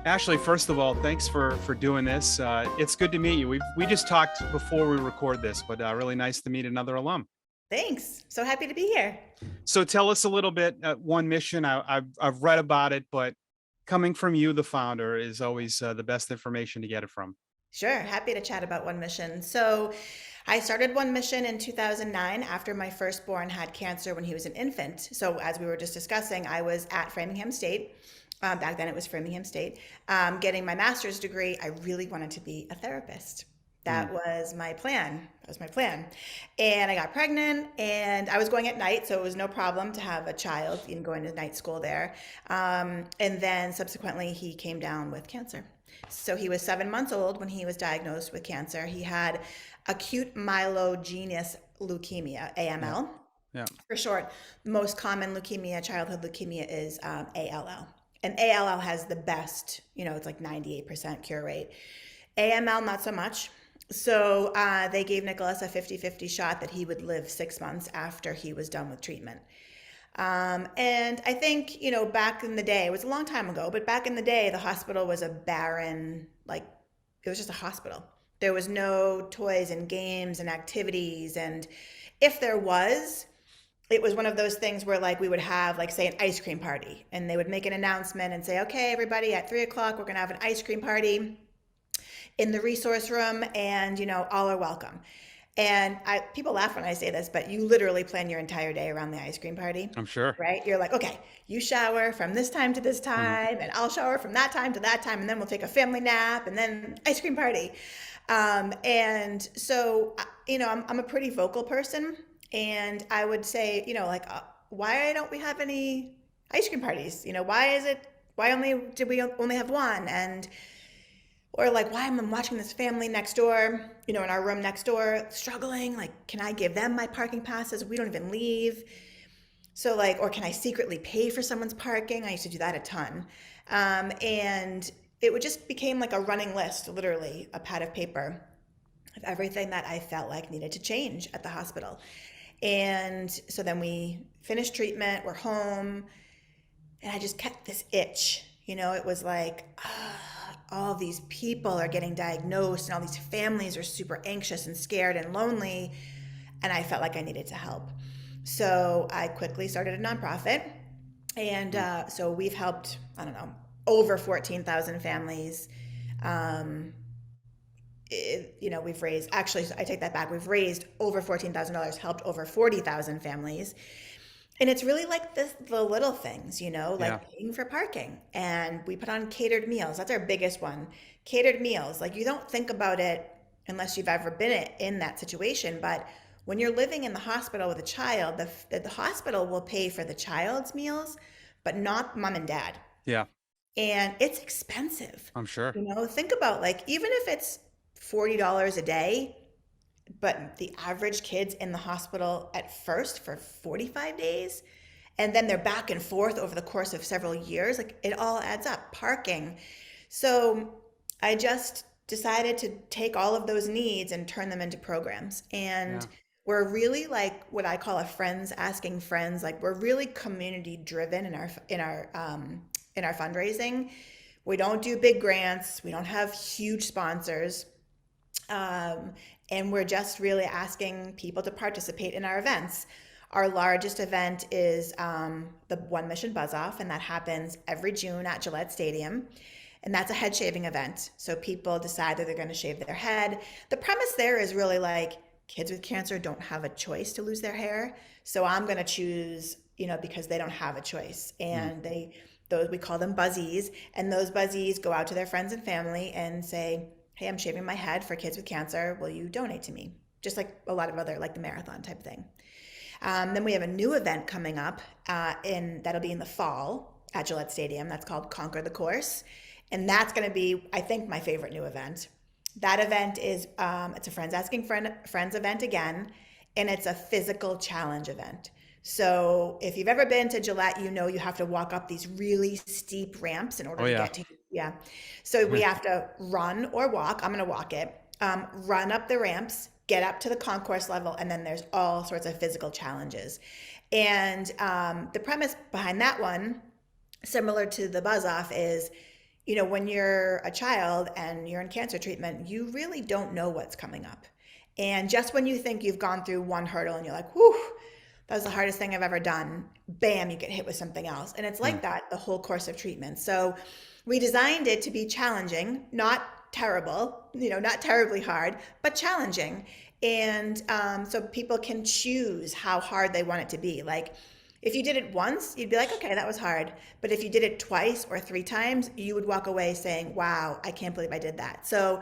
Ashley, first of all, thanks for doing this. It's good to meet you. We just talked before we record this, but really nice to meet another alum. Thanks. So happy to be here. So tell us a little bit. One Mission. I've read about it, but coming from you, the founder, is always the best information to get it from. Sure, happy to chat about One Mission. So, I started One Mission in 2009 after my firstborn had cancer when he was an infant. So, as we were just discussing, I was at Framingham State. Back then it was Framingham State, getting my master's degree. I really wanted to be a therapist. Mm. That was my plan. That was my plan. And I got pregnant and I was going at night, so it was no problem to have a child, even going to night school there. And then subsequently, he came down with cancer. So he was 7 months old when he was diagnosed with cancer. He had acute myelogenous leukemia, Yeah. AML. Yeah. For short, most common leukemia, childhood leukemia, is ALL. And ALL has the best, it's like 98% cure rate. AML, not so much. So they gave Nicholas a 50-50 shot that he would live 6 months after he was done with treatment. And I think, back in the day, it was a long time ago, but back in the day, the hospital was a barren, like, it was just a hospital. There was no toys and games and activities. And if there was, it was one of those things where, like, we would have, like, say, an ice cream party, and they would make an announcement and say, okay, everybody, at 3 o'clock, we're going to have an ice cream party in the resource room, and, all are welcome. And people laugh when I say this, but you literally plan your entire day around the ice cream party, I'm sure. right? You're like, okay, you shower from this time to this Mhm. time, and I'll shower from that time to that time, and then we'll take a family nap, and then ice cream party. And so, I'm a pretty vocal person, and I would say, like, why don't we have any ice cream parties? Why did we only have one? And or like, why am I watching this family next door, in our room next door, struggling? Like, can I give them my parking passes? We don't even leave. So, like, or can I secretly pay for someone's parking? I used to do that a ton. And it would just became like a running list, literally a pad of paper of everything that I felt like needed to change at the hospital. And so then we finished treatment, we're home, and I just kept this itch. It was like, all these people are getting diagnosed and all these families are super anxious and scared and lonely. And I felt like I needed to help. So I quickly started a nonprofit. And Mm. so we've helped, I don't know, over 14,000 families. Um, we've raised, actually, I take that back. We've raised over $14,000, helped over 40,000 families. And it's really like the little things, Yeah. like paying for parking. And we put on catered meals. That's our biggest one. Catered meals. Like, you don't think about it unless you've ever been in that situation. But when you're living in the hospital with a child, the hospital will pay for the child's meals, but not mom and dad. Yeah. And it's expensive. I'm sure. Think about, like, even if it's $40 a day, but the average kid's in the hospital at first for 45 days, and then they're back and forth over the course of several years. Like, it all adds up. Parking. So I just decided to take all of those needs and turn them into programs. And Yeah. we're really like what I call a friends asking friends. Like, we're really community driven in our fundraising. We don't do big grants. We don't have huge sponsors. Um, and we're just really asking people to participate in our events. Our largest event is the One Mission Buzz Off, and that happens every June at Gillette Stadium. And that's a head shaving event. So people decide that they're going to shave their head. The premise there is really like, kids with cancer don't have a choice to lose their hair. So I'm going to choose, because they don't have a choice. Mm. And those, we call them buzzies. And those buzzies go out to their friends and family and say, hey, I'm shaving my head for kids with cancer. Will you donate to me? Just like a lot of other, like the marathon type thing. Then we have a new event coming up that'll be in the fall at Gillette Stadium. That's called Conquer the Course. And that's going to be, I think, my favorite new event. That event is, it's a friends asking friends event again, and it's a physical challenge event. So if you've ever been to Gillette, you have to walk up these really steep ramps in order Oh to yeah. get to, yeah. So we have to run or walk. I'm going to walk it. Run up the ramps, get up to the concourse level, and then there's all sorts of physical challenges. And the premise behind that one, similar to the Buzz Off, is when you're a child and you're in cancer treatment, you really don't know what's coming up. And just when you think you've gone through one hurdle and you're like, whew, that was the hardest thing I've ever done, bam, you get hit with something else. And it's Mm. like that the whole course of treatment. So we designed it to be challenging, not terrible, not terribly hard, but challenging. And so people can choose how hard they want it to be. Like if you did it once, you'd be like, okay, that was hard. But if you did it twice or three times, you would walk away saying, wow, I can't believe I did that. So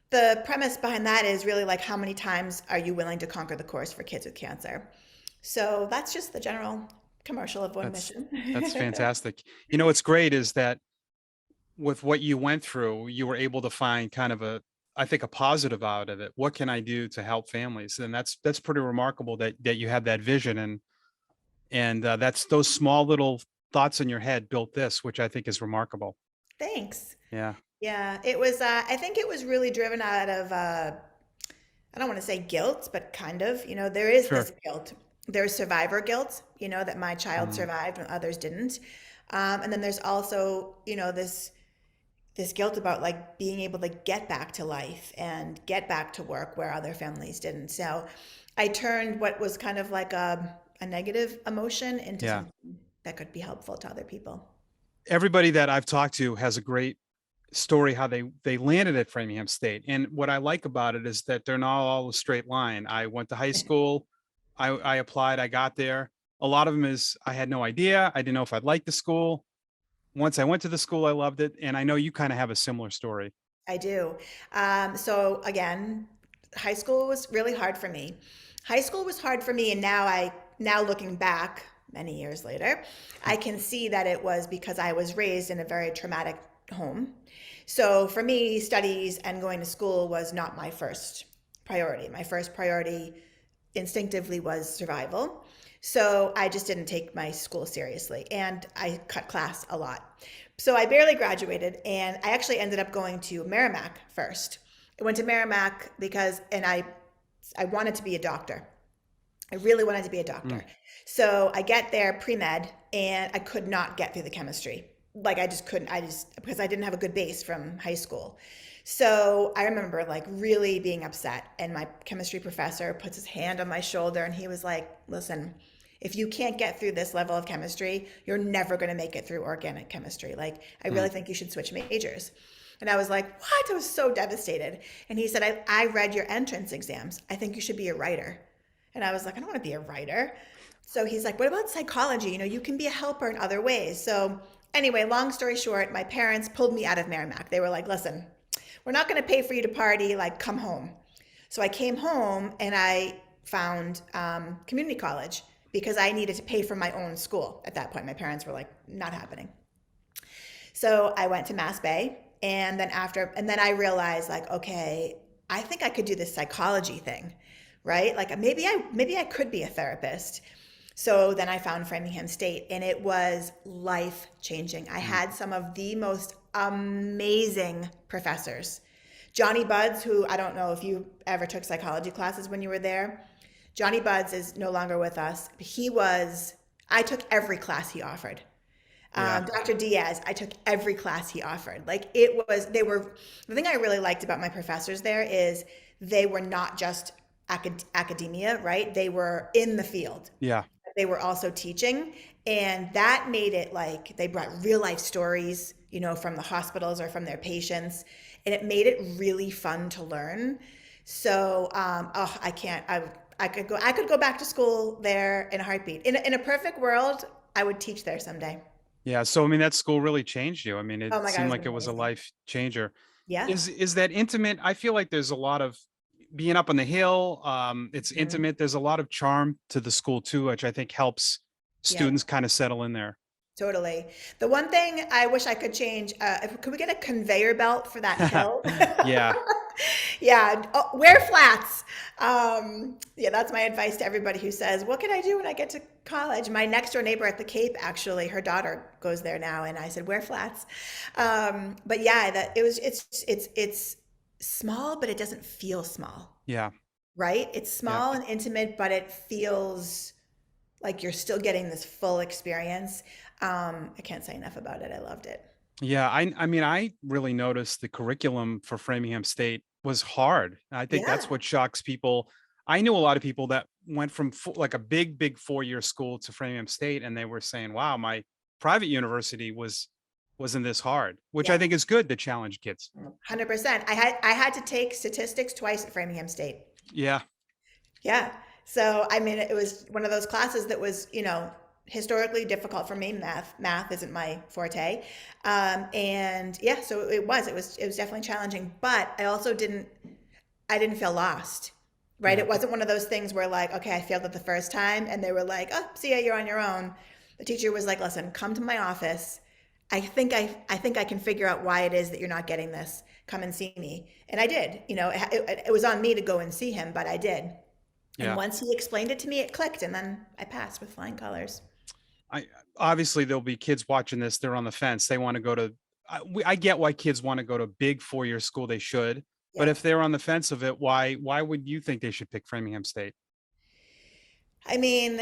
the premise behind that is really like how many times are you willing to conquer the course for kids with cancer? So that's just the general commercial of One That's Mission. that's fantastic. What's great is that with what you went through, you were able to find kind of I think a positive out of it. What can I do to help families? And that's pretty remarkable that you have that vision, and that's those small little thoughts in your head built this, which I think is remarkable. Thanks. Yeah, Yeah, it was, I think it was really driven out of, I don't want to say guilt, but kind of, there is sure. this guilt. There's survivor guilt, that my child Mm, survived when others didn't. And then there's also, this guilt about like being able to get back to life and get back to work where other families didn't. So I turned what was kind of like a negative emotion into yeah. something that could be helpful to other people. Everybody that I've talked to has a great story how they landed at Framingham State. And what I like about it is that they're not all a straight line. I went to high school, I applied, I got there. A lot of them is I had no idea. I didn't know if I'd like the school. Once I went to the school, I loved it. And I know you kind of have a similar story. I do. So again, high school was really hard for me. High school was hard for me, and now looking back many years later, I can see that it was because I was raised in a very traumatic home. So for me, studies and going to school was not my first priority. My first priority instinctively was survival. So I just didn't take my school seriously and I cut class a lot. So I barely graduated and I actually ended up going to Merrimack first. I went to Merrimack because, and I wanted to be a doctor. I really wanted to be a Mm, doctor. So I get there pre-med and I could not get through the chemistry. Like I just couldn't, because I didn't have a good base from high school. So I remember like really being upset. And my chemistry professor puts his hand on my shoulder and he was like, listen, if you can't get through this level of chemistry, you're never going to make it through organic chemistry. Like, I mm. really think you should switch majors. And I was like, what? I was so devastated. And he said, I read your entrance exams. I think you should be a writer. And I was like, I don't want to be a writer. So he's like, what about psychology? You can be a helper in other ways. So anyway, long story short, my parents pulled me out of Merrimack. They were like, listen, we're not going to pay for you to party. Like, come home. So I came home and I found community college because I needed to pay for my own school at that point. My parents were like, not happening. So I went to Mass Bay and then I realized like, okay, I think I could do this psychology thing, right? Like maybe I could be a therapist. So then I found Framingham State and it was life changing. I Mm. had some of the most amazing professors. Johnny Buds, who I don't know if you ever took psychology classes when you were there. Johnny Buds is no longer with us. I took every class he offered. Yeah. Dr. Diaz, I took every class he offered. The thing I really liked about my professors there is they were not just academia, right? They were in the field. Yeah. They were also teaching. And that made it like they brought real life stories, from the hospitals or from their patients. And it made it really fun to learn. So, I can't, I could go back to school there in a heartbeat. In a perfect world, I would teach there someday. Yeah. So I mean, that school really changed you. I mean, it Oh my God, it seemed was like it was a amazing. life changer. Yeah. Is that intimate? I feel like there's a lot of being up on the hill. It's Mhm. intimate. There's a lot of charm to the school too, which I think helps Yeah, students kind of settle in there. totally. The one thing I wish I could change, could we get a conveyor belt for that hill? Yeah. Yeah, wear flats. Yeah, that's my advice to everybody who says, "What can I do when I get to college?" My next door neighbor at the Cape, actually, her daughter goes there now, and I said, "Wear flats." But yeah, it's small, but it doesn't feel small, Yeah. right? It's Yeah. small and intimate, but it feels like you're still getting this full experience. I can't say enough about it. I loved it. Yeah, I mean, I really noticed the curriculum for Framingham State was hard. I think that's Yeah. what shocks people. I knew a lot of people that went from like a big 4-year school to Framingham State, and they were saying, "Wow, my private university wasn't this hard," which I Yeah. think is good to challenge kids. 100%. I had to take statistics twice at Framingham State. Yeah, Yeah. So, I mean, it was one of those classes that was, historically difficult for me. Math isn't my forte. And yeah, so it was definitely challenging, but I didn't feel lost, right? yeah, It wasn't one of those things where like, okay, I failed it the first time and they were like, oh, see ya, you're on your own. The teacher was like, listen, come to my office. I think I can figure out why it is that you're not getting this. Come and see me. And I did. It was on me to go and see him, but I did. And yeah. once he explained it to me, it clicked, and then I passed with flying colors. I obviously there'll be kids watching this. They're on the fence. They want to go to. I get why kids want to go to big 4-year school. They should, but if Yep. they're on the fence of it, why would you think they should pick Framingham State? I mean,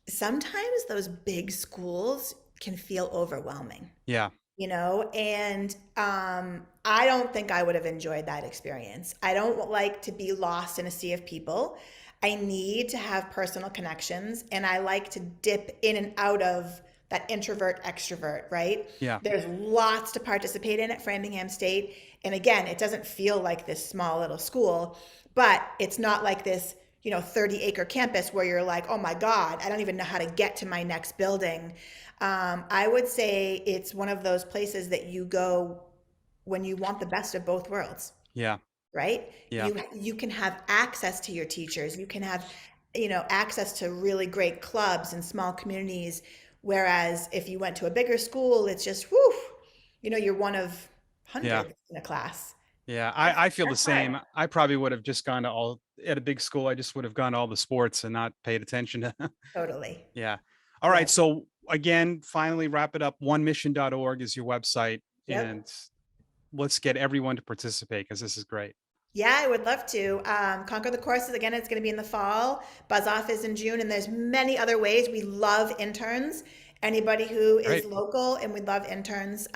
sometimes those big schools can feel overwhelming. Yeah, And I don't think I would have enjoyed that experience. I don't like to be lost in a sea of people. I need to have personal connections, and I like to dip in and out of that introvert extrovert, right? yeah, There's lots to participate in at Framingham State, and again, it doesn't feel like this small little school, but it's not like this 30-acre campus where you're like, oh my God, I don't even know how to get to my next building. I would say it's one of those places that you go when you want the best of both worlds, yeah, right? yeah, You can have access to your teachers. You can have, access to really great clubs and small communities. Whereas if you went to a bigger school, it's just whoo, you're one of yeah, hundreds in a class. yeah. That's I feel the that's hard. same. I probably would have just gone to all at a big school. I just would have gone to all the sports and not paid attention to. Totally. Yeah. All right. Yeah. So again, finally wrap it up. Onemission.org is your website, and Yep. let's get everyone to participate because this is great. Yeah, I would love to. Conquer the Courses, again, it's going to be in the fall. Buzz Off is in June, and there's many other ways. We love interns. Anybody who is Great. local, and we love interns.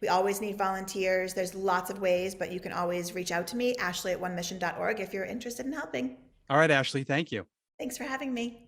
We always need volunteers. There's lots of ways, but you can always reach out to me, Ashley at onemission.org, if you're interested in helping. All right, Ashley. Thank you. Thanks for having me.